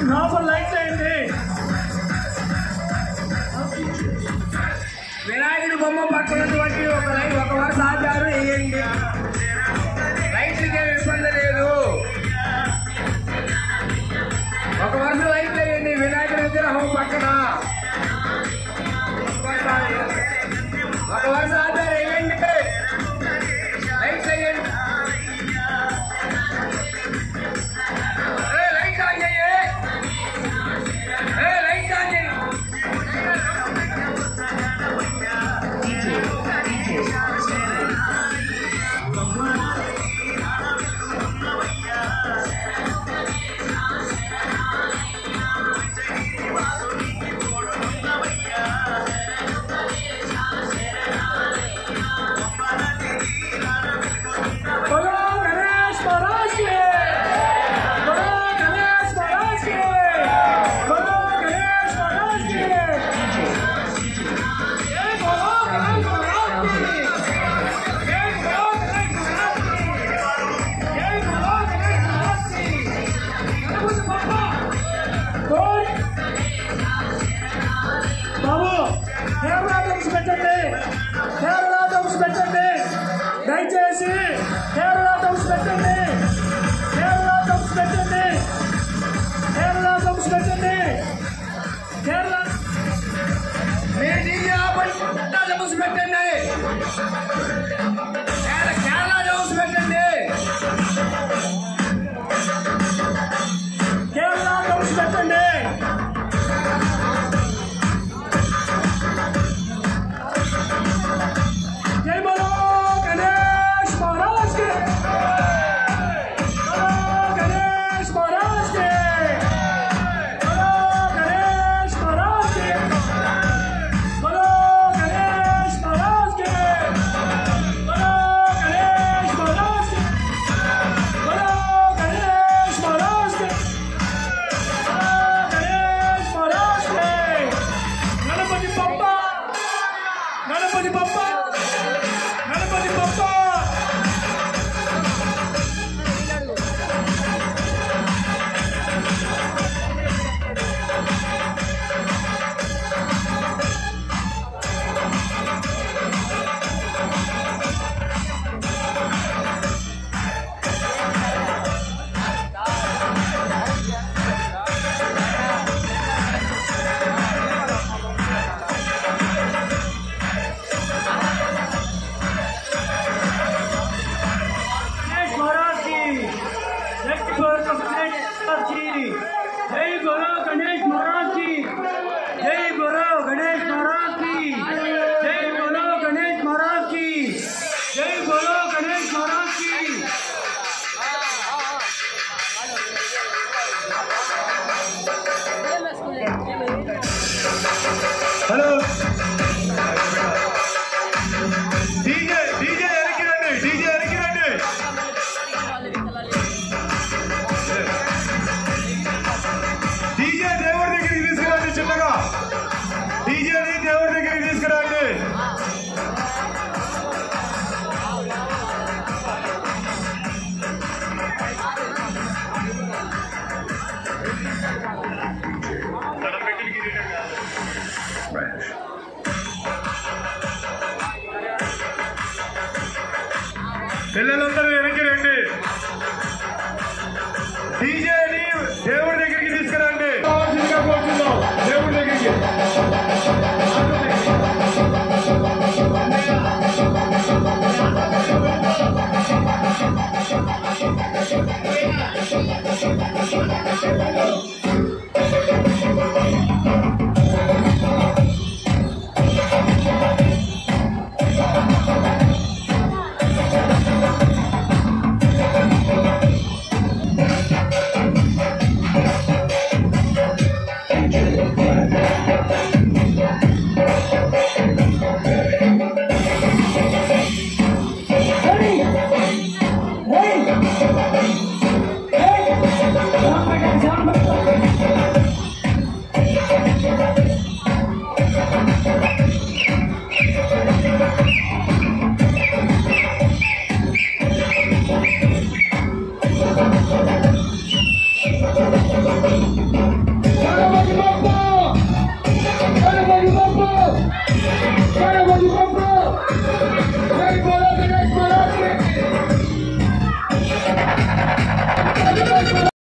లోపల లైట్ అయింది. వినాయకుడి బొమ్మ పక్కనటువంటి ఒక వరుస ఆచారు వేయండి. లైట్లకి ఏమి ఇబ్బంది లేదు. ఒక వరుస లైట్లు వేయండి వినాయకుడి విగ్రహం పక్కన. ఒక వరుస ఆచారు వేయండి. లైట్లు వేయండి. లైట్ ఆన్ చేయి. లైట్ ఆన్ చేయి. దయచేసి కేరళ డ్రమ్స్ పెట్టండి. కేరళ డ్రమ్స్ పెట్టండి. కేరళ డ్రమ్స్ పెట్టండి. కేరళ మీరు డీజే డ్రమ్స్ పెట్టండి. కేరళ డ్రమ్స్ పెట్టండి. కేరళ డ్రమ్స్ పెట్టండి. జై బోలో గణేష్ మహారాజ్ కి. బోలో గణేష్ మహారాజ్ కి. బోలో గణేష్ మహారాజ్ కి. బోలో గణేష్ మహారాజ్ కి. బోలో గణేష్ మహారాజ్ కి. బోలో గణేష్ మహారాజ్ కి. బోలో గణేష్ మహారాజ్ కి. గణపతి బప్ప. గణపతి బప్ప. గణపతి బప్ప. जय बोलो गणेश महाराज की. जय बोलो गणेश महाराज की. जय बोलो गणेश महाराज की. जय बोलो गणेश महाराज की. हेलो डीजे डीजे ఎరికిరండి. డీజే ఎరికిరండి. డీజే దేవుడి దగ్గరికి తీసుకురండి. చిన్నగా డీజేని దేవుడి దగ్గరికి తీసుకురండి. పిల్లలందరూ వెనక్కి రండి. డీజేని దేవుడి దగ్గరికి తీసుకురండి. దేవుడి దగ్గరికి बोलो